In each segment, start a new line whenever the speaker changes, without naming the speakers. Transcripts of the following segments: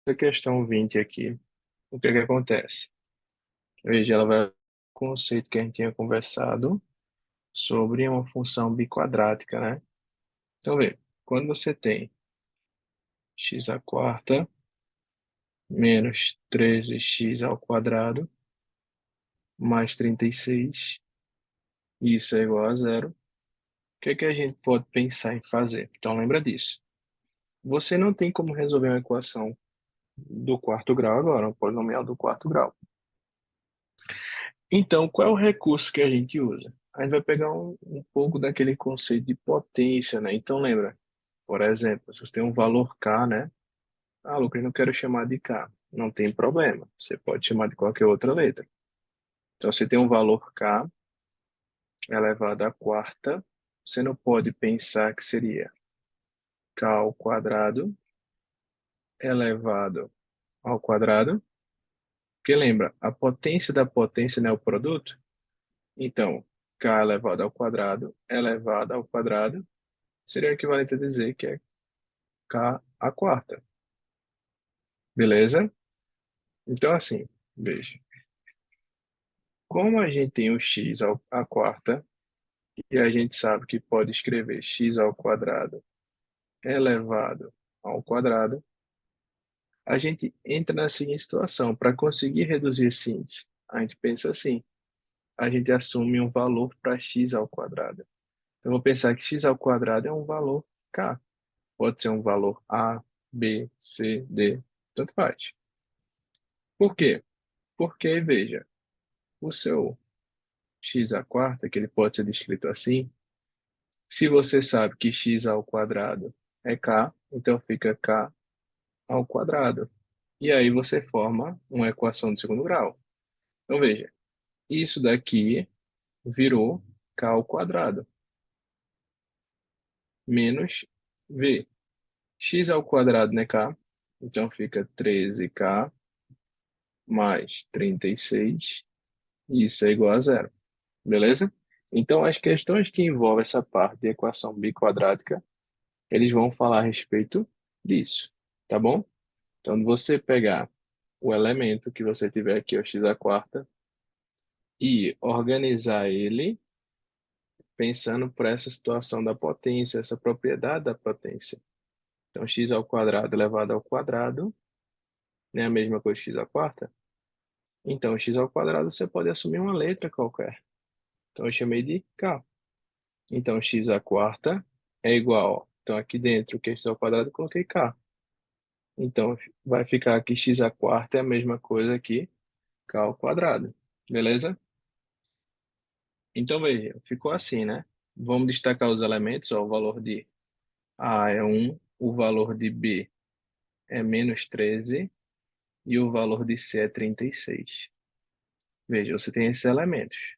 Essa questão 20 aqui, o que é que acontece? Veja, ela vai o conceito que a gente tinha conversado sobre uma função biquadrática, né? Então, vê, quando você tem x à quarta menos 13x ao quadrado mais 36, isso é igual a zero, o que é que a gente pode pensar em fazer? Então, lembra disso. Você não tem como resolver uma equação do quarto grau agora, um polinomial do quarto grau. Então, qual é o recurso que a gente usa? A gente vai pegar um pouco daquele conceito de potência, né? Então, lembra, por exemplo, se você tem um valor K, né? Ah, Lucas, eu não quero chamar de K. Não tem problema. Você pode chamar de qualquer outra letra. Então, você tem um valor K elevado à quarta. Você não pode pensar que seria K ao quadrado elevado ao quadrado. Porque lembra, a potência da potência não é o produto? Então, K elevado ao quadrado elevado ao quadrado seria o equivalente a dizer que é K à quarta. Beleza? Então, assim, veja. Como a gente tem o à quarta, e a gente sabe que pode escrever x ao quadrado elevado ao quadrado, a gente entra na seguinte situação. Para conseguir reduzir esse índice, a gente pensa assim. A gente assume um valor para x ao quadrado. Eu vou pensar que x ao quadrado é um valor k. Pode ser um valor a, b, c, d, tanto faz. Por quê? Porque, veja, o seu x à quarta, que ele pode ser descrito assim, se você sabe que x ao quadrado é k, então fica k ao quadrado. E aí você forma uma equação de segundo grau. Então veja, isso daqui virou k ao quadrado menos v. X ao quadrado, né, k? Então fica 13k mais 36, e isso é igual a zero. Beleza? Então, as questões que envolvem essa parte de equação biquadrática, eles vão falar a respeito disso, tá bom? Então, você pegar o elemento que você tiver aqui, o x à quarta, e organizar ele pensando por essa situação da potência, essa propriedade da potência. Então, x ao quadrado elevado ao quadrado não é a mesma coisa que x à quarta? Então, x ao quadrado você pode assumir uma letra qualquer. Então, eu chamei de k. Então, x à quarta é igual. Então, aqui dentro, que é x ao quadrado, eu coloquei k. Então, vai ficar aqui x à quarta é a mesma coisa que k ao quadrado. Beleza? Então, veja, ficou assim, né? Vamos destacar os elementos. Ó, o valor de A é 1, o valor de B é menos 13 e o valor de C é 36. Veja, você tem esses elementos.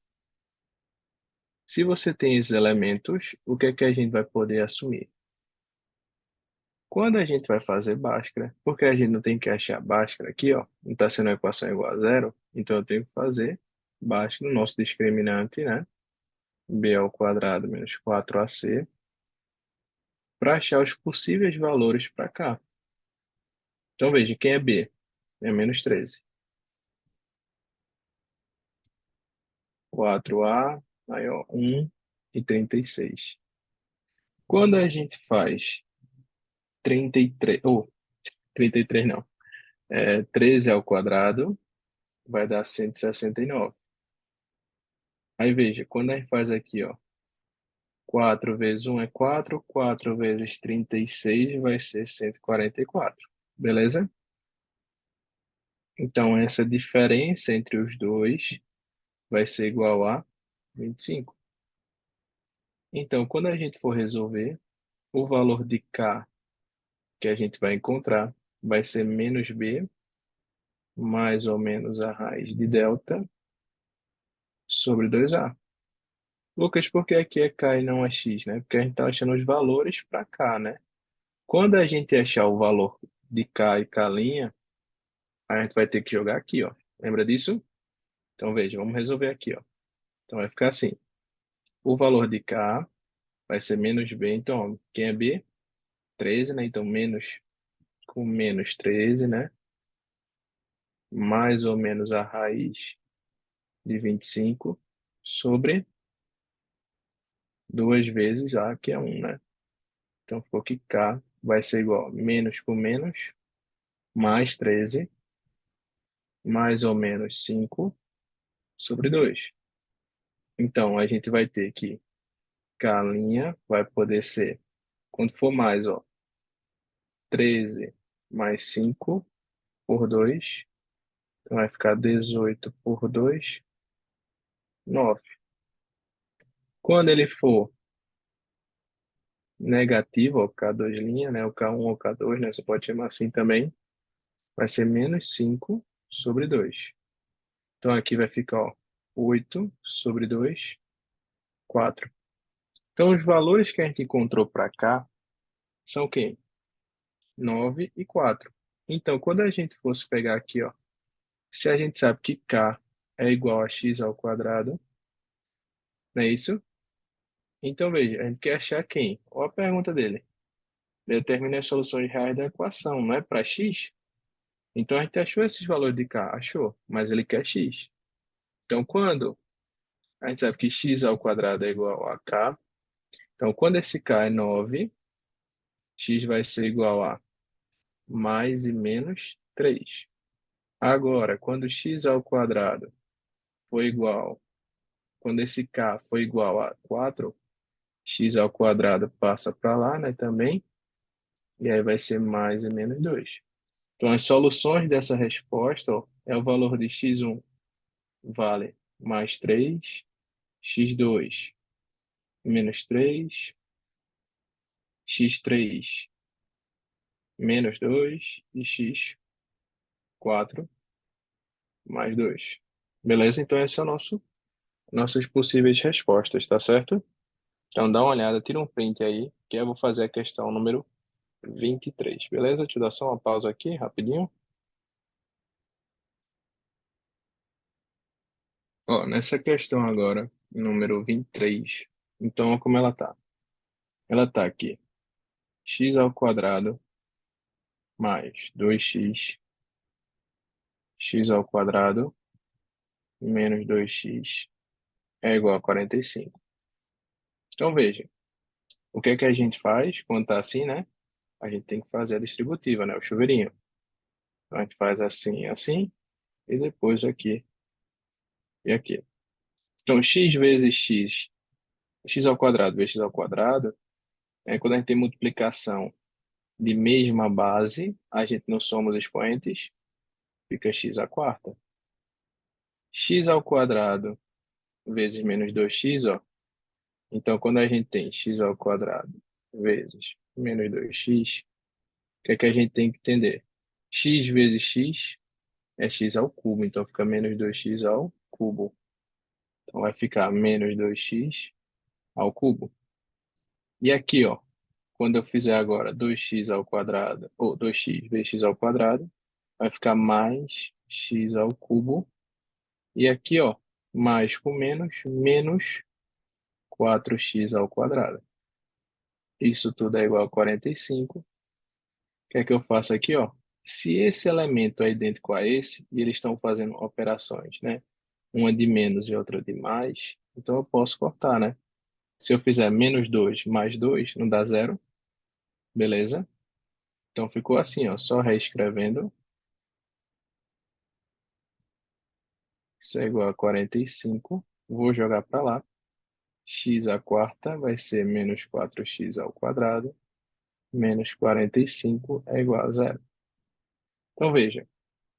Se você tem esses elementos, o que é que a gente vai poder assumir? Quando a gente vai fazer Bhaskara, porque a gente não tem que achar Bhaskara aqui, ó, não está sendo uma equação igual a zero, então eu tenho que fazer Bhaskara no nosso discriminante, né? B ao quadrado menos 4ac, para achar os possíveis valores para cá. Então veja, quem é B? É menos 13. 4a, aí ó, 1 e 36. Quando a gente faz 33, ou 33 não, 13 ao quadrado, vai dar 169. Aí veja, quando a gente faz aqui, ó, 4 vezes 1 é 4, 4 vezes 36 vai ser 144. Beleza? Então, essa diferença entre os dois vai ser igual a 25. Então, quando a gente for resolver, o valor de k que a gente vai encontrar vai ser menos b mais ou menos a raiz de delta sobre 2a. Lucas, por que aqui é k e não é x, né? Porque a gente está achando os valores para k, né? Quando a gente achar o valor de k e k', a gente vai ter que jogar aqui, ó. Lembra disso? Então, veja, vamos resolver aqui, ó. Então, vai ficar assim. O valor de k vai ser menos b. Então, ó, quem é b? 13, né? Então, menos com menos 13, né? mais ou menos a raiz de 25 sobre 2 vezes A, que é 1, né? Então, ficou que K vai ser igual a menos por menos, mais 13, mais ou menos 5 sobre 2. Então, a gente vai ter que K' vai poder ser, quando for mais, ó, 13 mais 5 por 2, então vai ficar 18 por 2, 9. Quando ele for negativo, ó, K2', né, o K1 ou K2, né, você pode chamar assim também, vai ser menos 5 sobre 2. Então aqui vai ficar, ó, 8 sobre 2, 4. Então os valores que a gente encontrou para cá são o quê? 9 e 4. Então quando a gente fosse pegar aqui, ó, se a gente sabe que K é igual a x ao quadrado, não é isso? Então veja, a gente quer achar quem? Olha a pergunta dele. Determine as soluções reais da equação, não é para x? Então a gente achou esses valores de K, achou, mas ele quer x. Então quando a gente sabe que x ao quadrado é igual a K, então quando esse K é 9, x vai ser igual a mais e menos 3. Agora, quando x ao quadrado for igual, quando esse K for igual a 4, x ao quadrado passa para lá, né, também, e aí vai ser mais e menos 2. Então, as soluções dessa resposta, ó, é o valor de x1 vale mais 3, x2 menos 3, x3 menos 2 e x4 mais 2. Beleza? Então, esse é o nossas possíveis respostas, tá certo? Então, dá uma olhada, tira um print aí, que eu vou fazer a questão número 23, beleza? Deixa eu dar só uma pausa aqui, rapidinho. Ó, nessa questão agora, número 23, então, olha como ela tá. Ela tá aqui, x ao quadrado mais 2x, x ao quadrado menos 2x é igual a 45. Então, veja, o que é que a gente faz quando tá assim, né? A gente tem que fazer a distributiva, né? O chuveirinho. Então, a gente faz assim, assim, e depois aqui e aqui. Então, x vezes x, x ao quadrado vezes x ao quadrado, é quando a gente tem multiplicação de mesma base, a gente não soma os expoentes, fica x à quarta. X ao quadrado vezes menos 2x, ó. Então, quando a gente tem x ao quadrado vezes menos 2x, o que é que a gente tem que entender? X vezes x é x ao cubo, então fica menos 2x ao cubo. Então, vai ficar menos 2x ao cubo. E aqui, ó, quando eu fizer agora 2x ao quadrado, ou 2x vezes x ao quadrado, vai ficar mais x ao cubo. E aqui, ó, mais com menos, menos 4x ao quadrado. Isso tudo é igual a 45. O que é que eu faço aqui, ó? Se esse elemento é idêntico a esse, e eles estão fazendo operações, né? Uma de menos e outra de mais, então eu posso cortar, né? Se eu fizer menos 2 mais 2, não dá zero, beleza? Então ficou assim, ó, só reescrevendo. Isso é igual a 45. Vou jogar para lá. X à quarta vai ser menos 4x ao quadrado. Menos 45 é igual a zero. Então veja,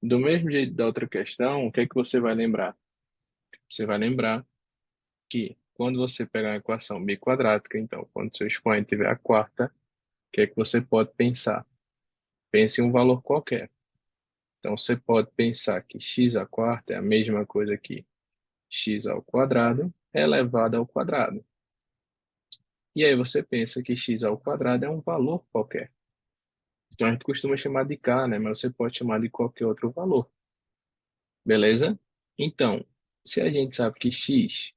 do mesmo jeito da outra questão, o que é que você vai lembrar? Você vai lembrar que quando você pegar a equação biquadrática, então, quando seu expoente tiver a quarta, o que é que você pode pensar? Pense em um valor qualquer. Então, você pode pensar que x à quarta é a mesma coisa que x ao quadrado elevado ao quadrado. E aí você pensa que x ao quadrado é um valor qualquer. Então, a gente costuma chamar de k, né? Mas você pode chamar de qualquer outro valor. Beleza? Então, se a gente sabe que x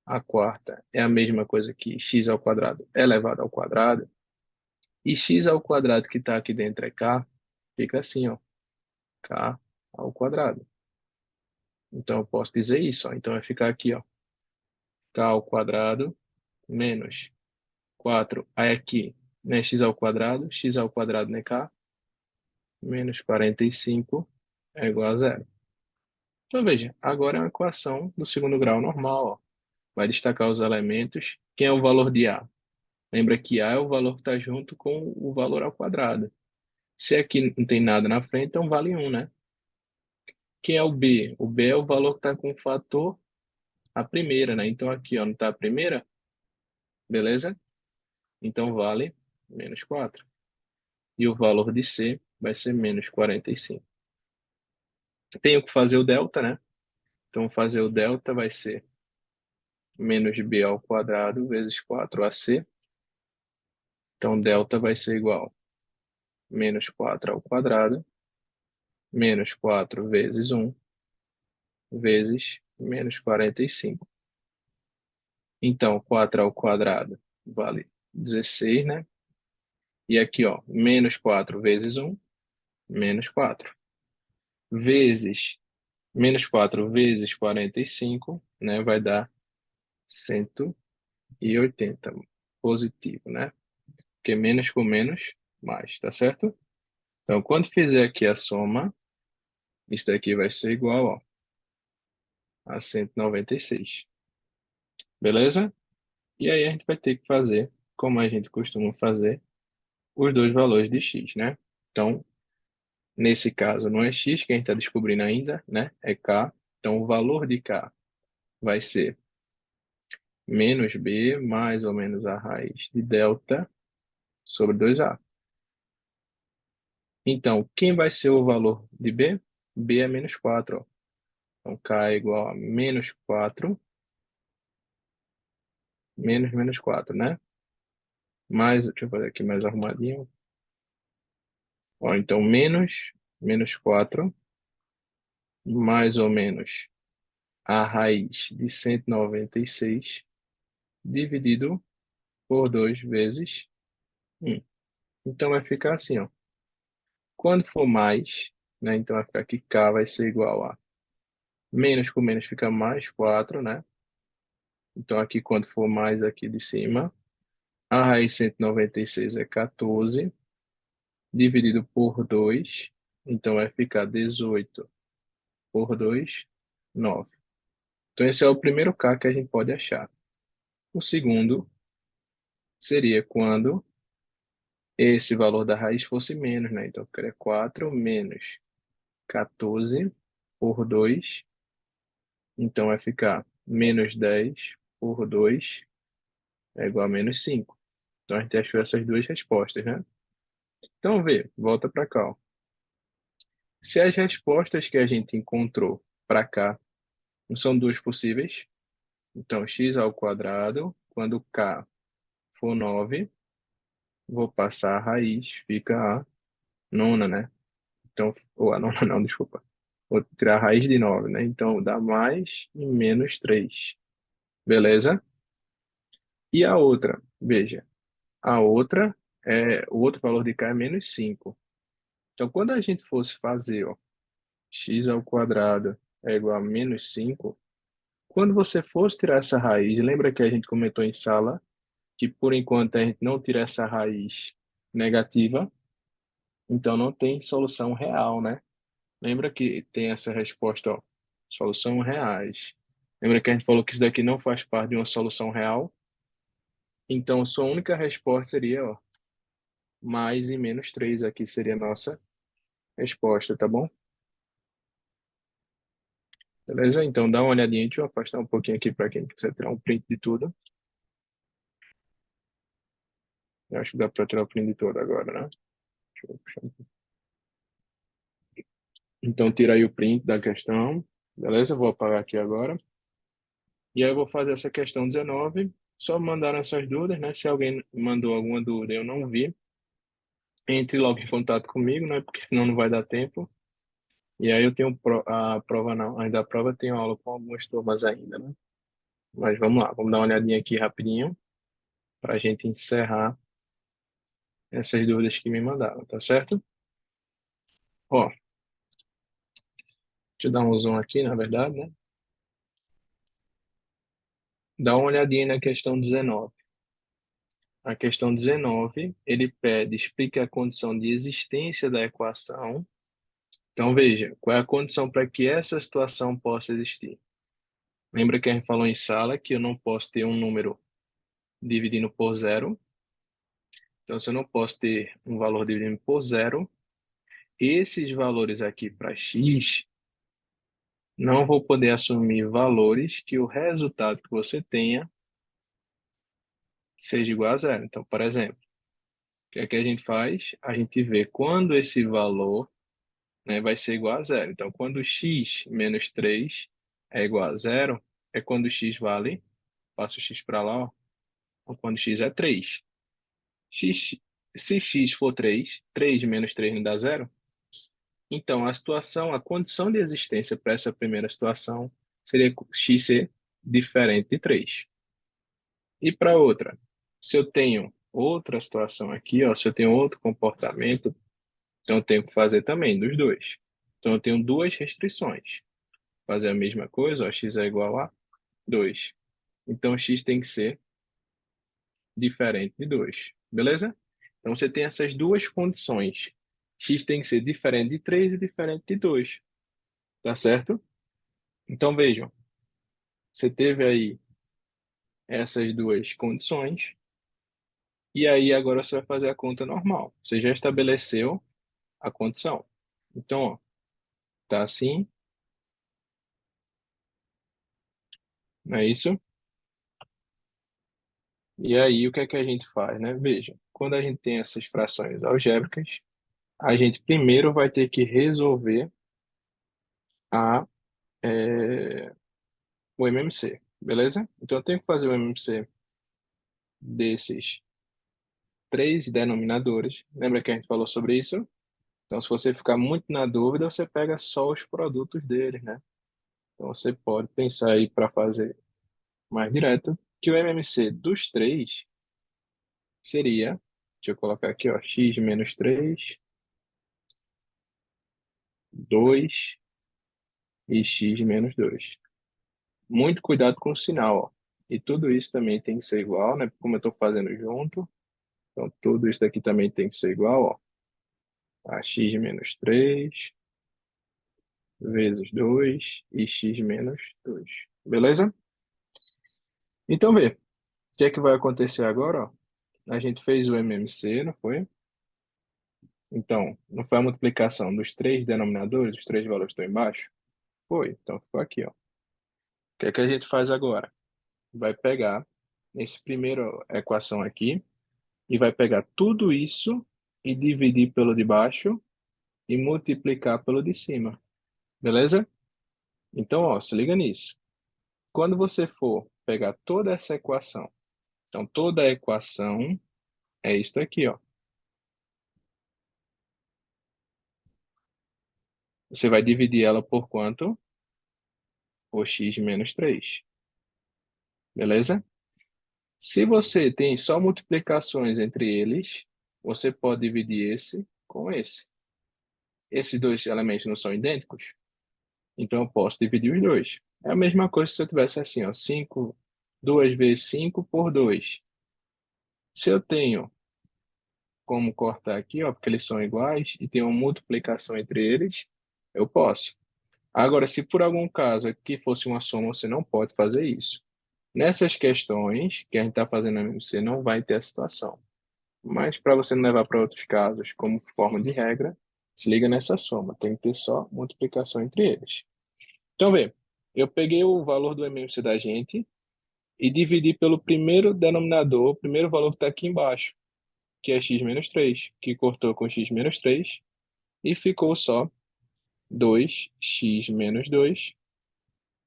à quarta é a mesma coisa que x ao quadrado elevado ao quadrado, e x ao quadrado que está aqui dentro é k, fica assim, ó, k ao quadrado. Então, eu posso dizer isso, ó. Então, vai ficar aqui, ó, k ao quadrado menos 4. Aí aqui, né, x ao quadrado, né, k, menos 45 é igual a zero. Então, veja, agora é uma equação do segundo grau normal, ó. Vai destacar os elementos. Quem é o valor de A? Lembra que A é o valor que está junto com o valor ao quadrado. Se aqui não tem nada na frente, então vale 1, né? Quem é o B? O B é o valor que está com o fator a primeira, né? Então aqui, ó, não está a primeira? Beleza? Então vale menos 4. E o valor de C vai ser menos 45. Tenho que fazer o delta, né? Então fazer o delta vai ser menos B ao quadrado vezes 4AC. Então delta vai ser igual a menos 4 ao quadrado menos 4 vezes 1 vezes menos 45. Então, 4 ao quadrado vale 16, né? E aqui, ó, menos 4 vezes 1, menos 4. Vezes, menos 4 vezes 45, né? Vai dar 180. Positivo, né? Porque menos com menos, mais, tá certo? Então, quando fizer aqui a soma, isso daqui vai ser igual, ó, a 196. Beleza? E aí a gente vai ter que fazer, como a gente costuma fazer, os dois valores de x, né? Então, nesse caso, não é x que a gente está descobrindo ainda, né? É k. Então, o valor de k vai ser menos b mais ou menos a raiz de delta sobre 2a. Então, quem vai ser o valor de b? B é menos 4, ó. Então, k é igual a menos 4, menos 4, né? Mais, deixa eu fazer aqui mais arrumadinho. Ó, então, menos 4, mais ou menos a raiz de 196 dividido por 2 vezes 1. Então, vai ficar assim, ó. Quando for mais, né? Então, vai ficar que k vai ser igual a menos com menos fica mais 4, né? Então, aqui, quando for mais aqui de cima, a raiz de 196 é 14, dividido por 2. Então, vai ficar 18 por 2, 9. Então, esse é o primeiro k que a gente pode achar. O segundo seria quando esse valor da raiz fosse menos, né? Então, ficaria 4 menos 14 por 2. Então, vai ficar menos 10 por 2 é igual a menos 5. Então, a gente achou essas duas respostas, né? Então, vê, volta para cá, ó. Se as respostas que a gente encontrou para cá não são duas possíveis, então, x ao quadrado, quando k for 9, vou passar a raiz, fica a nona, né? Então, ou a nona não, desculpa. Vou tirar a raiz de 9, né? Então, dá mais e menos 3. Beleza? E a outra? Veja, a outra o outro valor de k é menos 5. Então, quando a gente fosse fazer, ó, x ao quadrado é igual a menos 5, quando você fosse tirar essa raiz, lembra que a gente comentou em sala que, por enquanto, a gente não tira essa raiz negativa, então não tem solução real, né? Lembra que tem essa resposta, ó, solução reais. Lembra que a gente falou que isso daqui não faz parte de uma solução real? Então, sua única resposta seria, ó, mais e menos 3 aqui seria a nossa resposta, tá bom? Beleza? Então, dá uma olhadinha, deixa eu afastar um pouquinho aqui para quem quiser tirar um print de tudo. Eu acho que dá para tirar o print de tudo agora, né? Deixa eu puxar aqui. Então, tira aí o print da questão. Beleza? Vou apagar aqui agora. E aí eu vou fazer essa questão 19. Só mandaram essas dúvidas, né? Se alguém mandou alguma dúvida e eu não vi, entre logo em contato comigo, né? Porque senão não vai dar tempo. E aí eu tenho a prova, não. Ainda a prova eu tenho aula com algumas turmas ainda, né? Mas vamos lá, vamos dar uma olhadinha aqui rapidinho para a gente encerrar essas dúvidas que me mandaram, tá certo? Ó, eu dar um zoom aqui, na verdade, né? Dá uma olhadinha na questão 19. A questão 19, ele pede, explique a condição de existência da equação. Então, veja, qual é a condição para que essa situação possa existir? Lembra que a gente falou em sala que eu não posso ter um número dividindo por zero. Então, se eu não posso ter um valor dividindo por zero, esses valores aqui para x, não vou poder assumir valores que o resultado que você tenha seja igual a zero. Então, por exemplo, o que é que a gente faz? A gente vê quando esse valor, né, vai ser igual a zero. Então, quando x menos 3 é igual a zero, é quando x vale, passo o x para lá, ó, ou quando x é 3. X, se x for 3, 3 menos 3 não dá zero? Então, a situação, a condição de existência para essa primeira situação seria x ser diferente de 3. E para outra, se eu tenho outra situação aqui, ó, se eu tenho outro comportamento, então eu tenho que fazer também dos dois. Então eu tenho duas restrições. Fazer a mesma coisa, ó, x é igual a 2. Então x tem que ser diferente de 2. Beleza? Então você tem essas duas condições. X tem que ser diferente de 3 e diferente de 2. Tá certo? Então vejam, você teve aí essas duas condições, e aí agora você vai fazer a conta normal. Você já estabeleceu a condição. Então, ó, tá assim, não é isso? E aí o que é que a gente faz, né? Veja, quando a gente tem essas frações algébricas, a gente primeiro vai ter que resolver a, é, o MMC, beleza? Então eu tenho que fazer o MMC desses três denominadores. Lembra que a gente falou sobre isso? Então, se você ficar muito na dúvida, você pega só os produtos deles, né? Então, você pode pensar aí para fazer mais direto, que o MMC dos três seria, deixa eu colocar aqui, ó, x menos 3, 2 e x menos 2. Muito cuidado com o sinal, ó. E tudo isso também tem que ser igual, né? Como eu estou fazendo junto, então tudo isso daqui também tem que ser igual, ó. A x menos 3 vezes 2 e x menos 2. Beleza? Então, vê, o que é que vai acontecer agora, ó? A gente fez o MMC, não foi? Então, não foi a multiplicação dos três denominadores, os três valores que estão embaixo? Foi. Então, ficou aqui, ó. O que é que a gente faz agora? Vai pegar esse primeiro equação aqui e vai pegar tudo isso e dividir pelo de baixo e multiplicar pelo de cima. Beleza? Então, ó, se liga nisso. Quando você for pegar toda essa equação, então toda a equação é isso aqui, ó. Você vai dividir ela por quanto? Por x menos 3. Beleza? Se você tem só multiplicações entre eles, você pode dividir esse com esse. Esses dois elementos não são idênticos? Então eu posso dividir os dois. É a mesma coisa se eu tivesse assim, ó, 5, 2 vezes 5 por 2. Se eu tenho como cortar aqui, ó, porque eles são iguais e tem uma multiplicação entre eles, eu posso. Agora, se por algum caso aqui fosse uma soma, você não pode fazer isso. Nessas questões que a gente está fazendo, você não vai ter a situação. Mas para você não levar para outros casos, como forma de regra, se liga nessa soma. Tem que ter só multiplicação entre eles. Então, vê, eu peguei o valor do MMC da gente e dividi pelo primeiro denominador, o primeiro valor que está aqui embaixo, que é x menos 3, que cortou com x menos 3, e ficou só 2x menos 2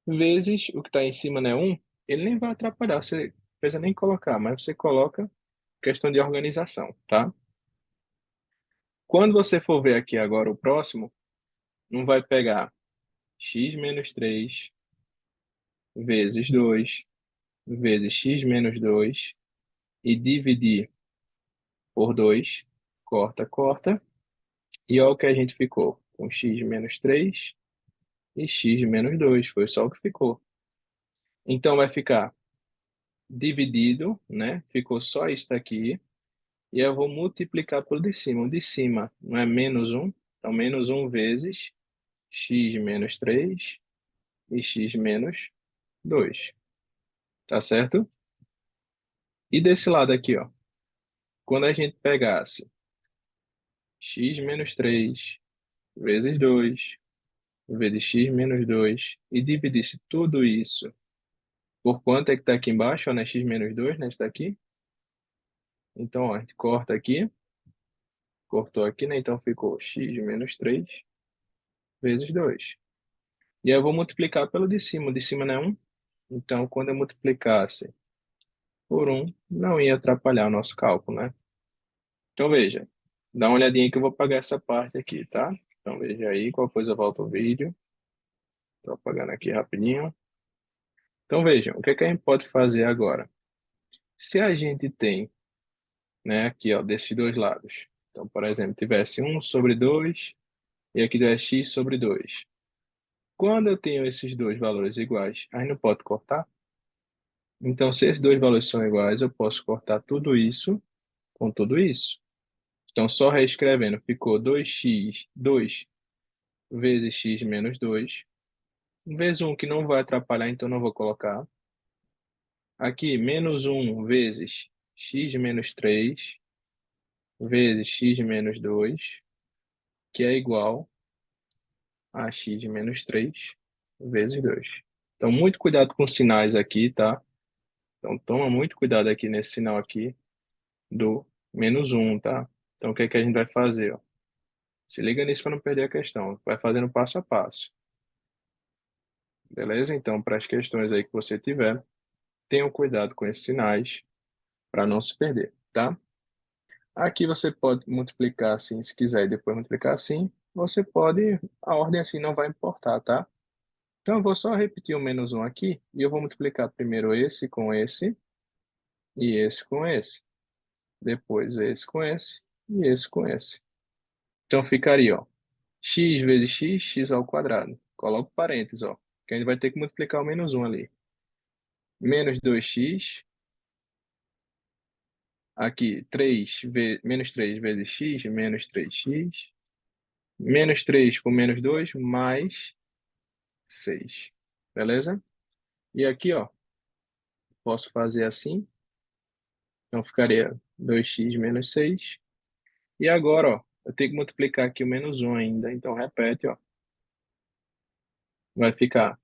vezes o que está em cima, né, 1. Ele nem vai atrapalhar, você não precisa nem colocar, mas você coloca questão de organização, tá? Quando você for ver aqui agora o próximo, não vai pegar x menos 3 vezes 2 vezes x menos 2 e dividir por 2, corta, corta, e olha o que a gente ficou, com x menos 3 e x menos 2. Foi só o que ficou. Então, vai ficar dividido, né? Ficou só isso daqui. E eu vou multiplicar pelo de cima. O de cima não é menos 1. Então, menos 1 vezes x menos 3 e x menos 2. Tá certo? E desse lado aqui, ó. Quando a gente pegasse x menos 3 vezes 2 vezes x menos 2 e dividisse tudo isso por quanto é que está aqui embaixo, ó, né? X menos 2, né? Esse daqui. Então, ó, a gente corta aqui, cortou aqui, né? Então, ficou x menos 3 vezes 2. E aí eu vou multiplicar pelo de cima. O de cima não é 1. Então, quando eu multiplicasse por 1, não ia atrapalhar o nosso cálculo, né? Então, veja. Dá uma olhadinha aí que eu vou apagar essa parte aqui, tá? Então, veja aí. Qual coisa volta o vídeo. Estou apagando aqui rapidinho. Então, vejam. O que é que a gente pode fazer agora? Se a gente tem, né, aqui, ó, desses dois lados. Então, por exemplo, tivesse 1 sobre 2 e aqui tivesse x sobre 2. Quando eu tenho esses dois valores iguais, a gente não pode cortar? Então, se esses dois valores são iguais, eu posso cortar tudo isso com tudo isso. Então, só reescrevendo, ficou 2 vezes x menos 2, vezes 1, que não vai atrapalhar, então não vou colocar. Aqui, menos 1 vezes x menos 3, vezes x menos 2, que é igual a x menos 3 vezes 2. Então, muito cuidado com os sinais aqui, tá? Então, toma muito cuidado aqui nesse sinal aqui do menos 1, tá? Então, o que é que a gente vai fazer, ó? Se liga nisso para não perder a questão. Vai fazendo passo a passo. Beleza? Então, para as questões aí que você tiver, tenham cuidado com esses sinais para não se perder, tá? Aqui você pode multiplicar assim, se quiser, e depois multiplicar assim. Você pode, a ordem assim não vai importar, tá? Então, eu vou só repetir o menos 1 aqui, e eu vou multiplicar primeiro esse com esse, e esse com esse. Depois esse com esse, e esse com esse. Então, ficaria, ó, x vezes x, x ao quadrado. Coloco parênteses, ó, que a gente vai ter que multiplicar o menos 1 ali. Menos 2x, aqui, menos 3 vezes x, menos 3x, menos 3 com menos 2, mais 6. Beleza? E aqui, ó, posso fazer assim. Então, ficaria 2x menos 6. E agora, ó, eu tenho que multiplicar aqui o menos 1 ainda. Então, repete, ó. Vai ficar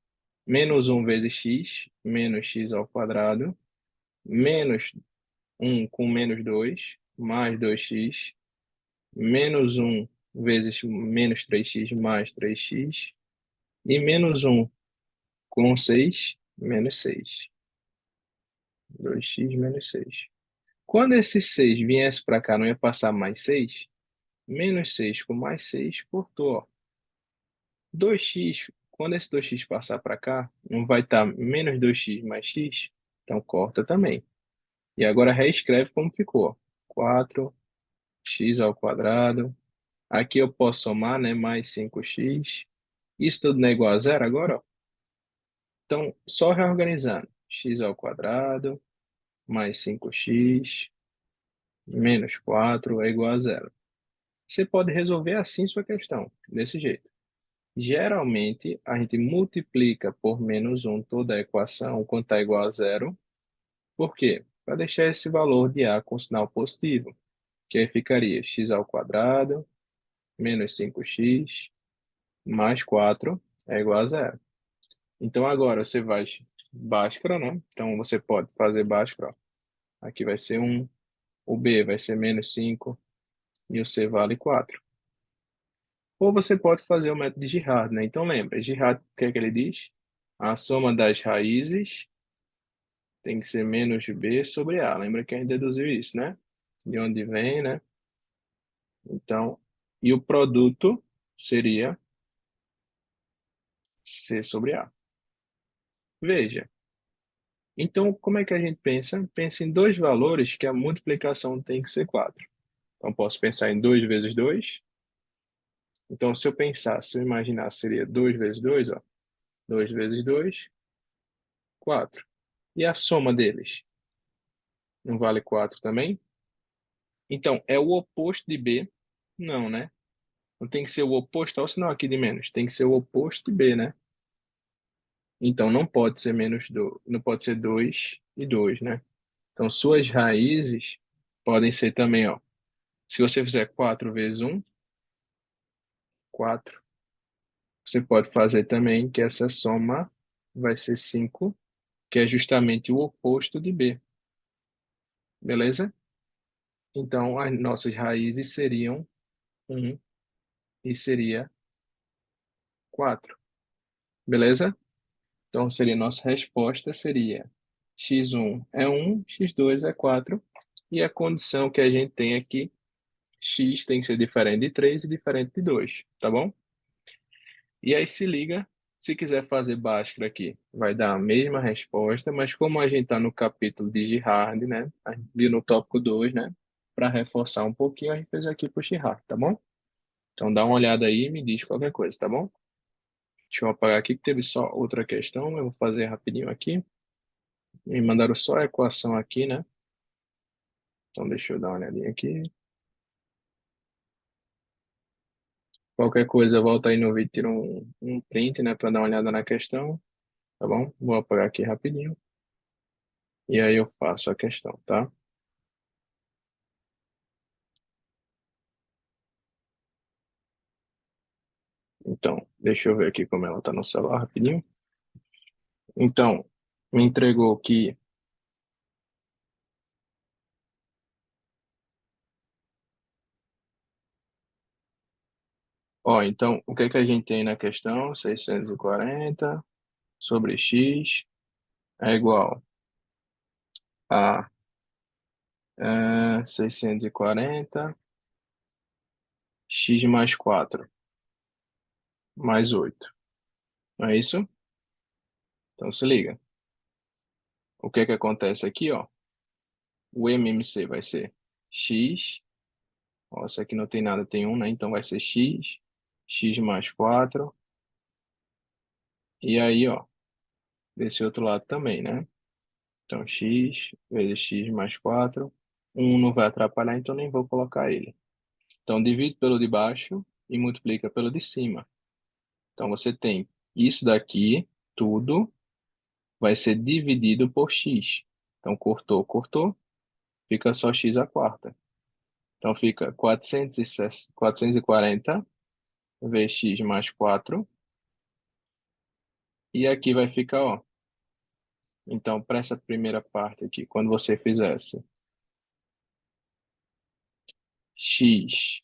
menos 1 vezes x, menos x ao quadrado, menos 1 com menos 2, mais 2x, menos 1 vezes menos 3x, mais 3x, e menos 1 com 6, menos 6. 2x menos 6. Quando esse 6 viesse para cá, não ia passar mais 6? Menos 6 com mais 6, cortou, ó. 2x, quando esse 2x passar para cá, não vai estar menos 2x mais x? Então, corta também. E agora reescreve como ficou. 4x ao quadrado. Aqui eu posso somar, né? Mais 5x. Isso tudo não é igual a zero agora, ó. Então, só reorganizando. X ao quadrado mais 5x menos 4 é igual a zero. Você pode resolver assim sua questão, desse jeito. Geralmente, a gente multiplica por menos 1 toda a equação quando está igual a zero. Por quê? Para deixar esse valor de A com sinal positivo, que aí ficaria x ao quadrado menos 5x mais 4 é igual a zero. Então, agora você vai Bhaskara, né? Então, você pode fazer Bhaskara. Aqui vai ser 1, o B vai ser menos 5 e o C vale 4. Ou você pode fazer o método de Girard, né? Então, lembra, Girard, o que é que ele diz? A soma das raízes tem que ser menos B sobre A. Lembra que a gente deduziu isso, né? De onde vem, né? Então, e o produto seria C sobre A. Veja. Então, como é que a gente pensa? Pensa em dois valores que a multiplicação tem que ser 4. Então, posso pensar em 2 vezes 2, Então, se eu pensar, se eu imaginar, seria 2 vezes 2, ó. 2 vezes 2, 4. E a soma deles? Não vale 4 também? Então, é o oposto de B? Não, né? Não tem que ser o oposto ao sinal aqui de menos. Tem que ser o oposto de B, né? Então, não pode ser menos 2, não pode ser 2 e 2, né? Então, suas raízes podem ser também, ó. Se você fizer 4 vezes 1, 4. Você pode fazer também que essa soma vai ser 5, que é justamente o oposto de B. Beleza? Então, as nossas raízes seriam 1 e seria 4. Beleza? Então, seria nossa resposta seria x1 é 1, x2 é 4. E a condição que a gente tem aqui, x tem que ser diferente de 3 e diferente de 2, tá bom? E aí se liga, se quiser fazer Bhaskara aqui, vai dar a mesma resposta, mas como a gente está no capítulo de Girard, né? A gente viu no tópico 2, né? Para reforçar um pouquinho, a gente fez aqui para o Girard, tá bom? Então dá uma olhada aí e me diz qualquer coisa, tá bom? Deixa eu apagar aqui que teve só outra questão, eu vou fazer rapidinho aqui. Me mandaram só a equação aqui, né? Então deixa eu dar uma olhadinha aqui. Qualquer coisa, volta aí no vídeo, tira um print, né? Para dar uma olhada na questão, tá bom? Vou apagar aqui rapidinho. E aí eu faço a questão, tá? Então, deixa eu ver aqui como ela tá no celular rapidinho. Então, me entregou que, ó, então, o que que a gente tem na questão? 640 sobre x é igual a 640 x mais 4 mais 8. Não é isso? Então, se liga. O que que acontece aqui, ó? O MMC vai ser x, ó, isso aqui não tem nada, tem 1, né? Então vai ser x mais 4, e aí, ó, desse outro lado também, né? Então, x vezes x mais 4. 1 não vai atrapalhar, então nem vou colocar ele. Então, divide pelo de baixo e multiplica pelo de cima. Então, você tem isso daqui, tudo, vai ser dividido por x. Então, cortou, cortou, fica só x à quarta. Então, fica 440 vezes x mais 4. E aqui vai ficar, ó. Então, para essa primeira parte aqui, quando você fizesse x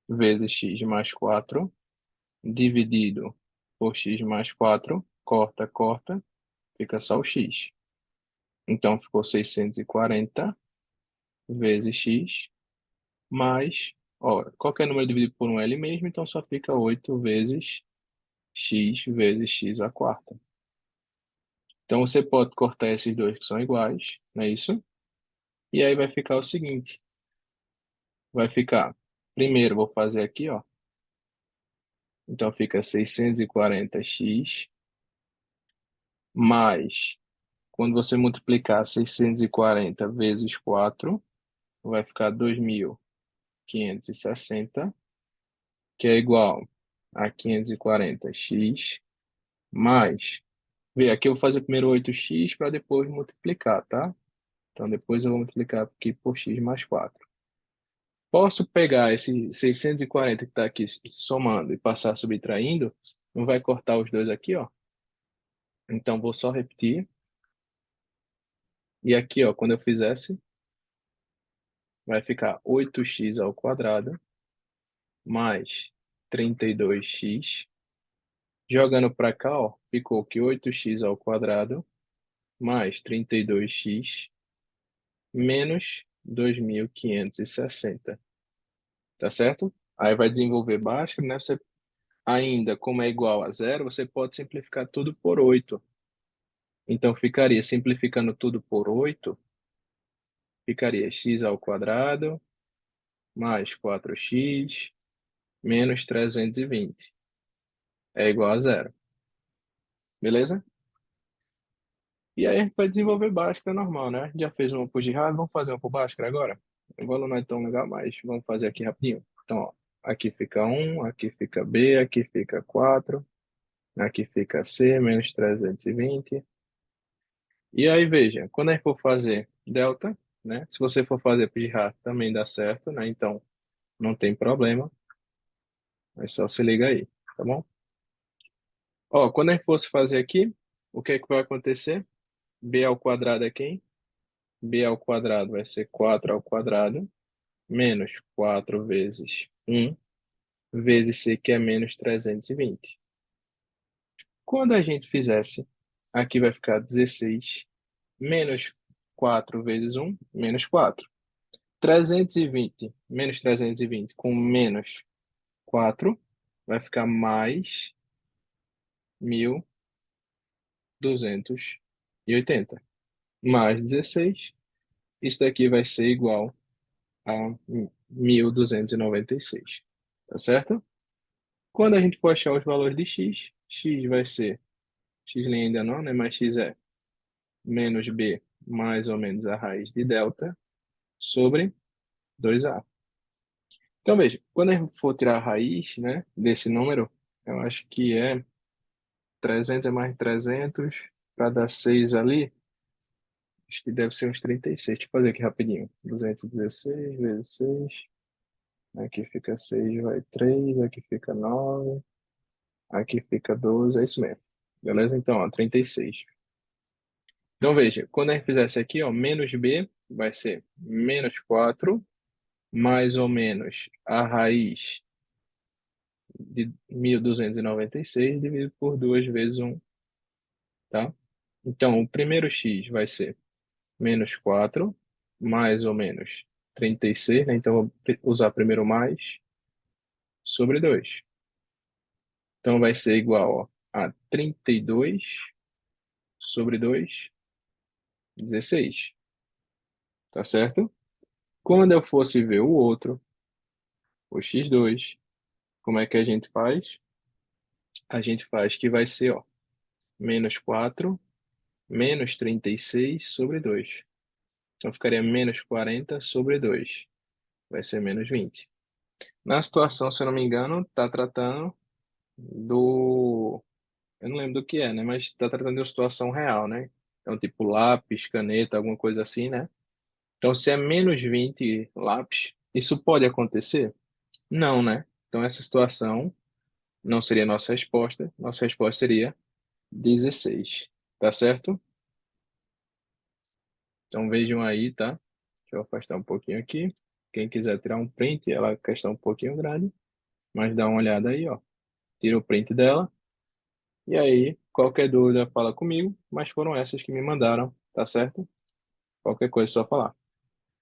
vezes x mais 4 dividido por x mais 4 corta, corta, fica só o x. Então, ficou 640 vezes x mais, ó, qualquer número dividido por um é ele mesmo, então só fica 8 vezes x à quarta. Então, você pode cortar esses dois que são iguais, não é isso? E aí vai ficar o seguinte, vai ficar, primeiro vou fazer aqui, ó, então fica 640x mais, quando você multiplicar 640 vezes 4, vai ficar 2.560, que é igual a 540x mais, vê, aqui eu vou fazer primeiro 8x para depois multiplicar, tá? Então depois eu vou multiplicar aqui por x mais 4. Posso pegar esse 640 que está aqui somando e passar subtraindo, não vai cortar os dois aqui, ó. Então vou só repetir. E aqui, ó, quando eu fizesse, vai ficar 8x ao quadrado mais 32x. Jogando para cá, ó, ficou que 8x ao quadrado mais 32x menos 2.560. Tá certo? Aí vai desenvolver Bhaskara, né? Você ainda, como é igual a zero, você pode simplificar tudo por 8. Então ficaria, simplificando tudo por 8, ficaria x ao quadrado mais 4x menos 320 é igual a zero. Beleza? E aí a gente vai desenvolver Bhaskara normal, né? Já fez uma por Jihad, vamos fazer uma por Bhaskara agora? O valor não é tão legal, mas vamos fazer aqui rapidinho. Então, ó, aqui fica um, aqui fica B, aqui fica 4, aqui fica C, menos 320. E aí, veja, quando a gente for fazer delta, né? Se você for fazer por Jihad, também dá certo, né? Então, não tem problema. É só se liga aí, tá bom? Ó, quando a gente fosse fazer aqui, o que é que vai acontecer? B ao quadrado é quem? B ao quadrado vai ser 4 ao quadrado, menos 4 vezes um vezes C, que é menos 320. Quando a gente fizesse, aqui vai ficar 16, menos 4 vezes um menos 4. 320 menos 320 com menos 4 vai ficar mais 1.280. Mais 16, isso daqui vai ser igual a 1.296. Tá certo? Quando a gente for achar os valores de x, x vai ser, x ainda não, né? Mas x é menos b mais ou menos a raiz de delta sobre 2a. Então, veja, quando a gente for tirar a raiz, né, desse número, eu acho que é 300 é mais 300, para dar 6 ali, acho que deve ser uns 36. Deixa eu fazer aqui rapidinho. 216 vezes 6, aqui fica 6, vai 3, aqui fica 9, aqui fica 12, é isso mesmo. Beleza? Então, ó, 36. Então, veja, quando a gente fizesse aqui, ó, menos b vai ser menos 4, mais ou menos a raiz de 1.296 dividido por 2 vezes um, tá? Então, o primeiro x vai ser menos 4, mais ou menos 36, né? Então, vou usar primeiro mais sobre 2. Então, vai ser igual, ó, a 32 sobre 2, 16, tá certo? Quando eu fosse ver o outro, o x2, como é que a gente faz? A gente faz que vai ser, ó, menos 4 menos 36 sobre 2. Então ficaria menos 40 sobre 2. Vai ser menos 20. Na situação, se eu não me engano, está tratando do. Eu não lembro do que é, né? Mas está tratando de uma situação real, né? Então, tipo lápis, caneta, alguma coisa assim, né? Então, se é menos 20 lápis, isso pode acontecer? Não, né? Então, essa situação não seria nossa resposta. Nossa resposta seria 16. Tá certo? Então vejam aí, tá? Deixa eu afastar um pouquinho aqui. Quem quiser tirar um print, ela é questão um pouquinho grande, mas dá uma olhada aí, ó. Tira o print dela. E aí, qualquer dúvida, fala comigo. Mas foram essas que me mandaram, tá certo? Qualquer coisa, é só falar.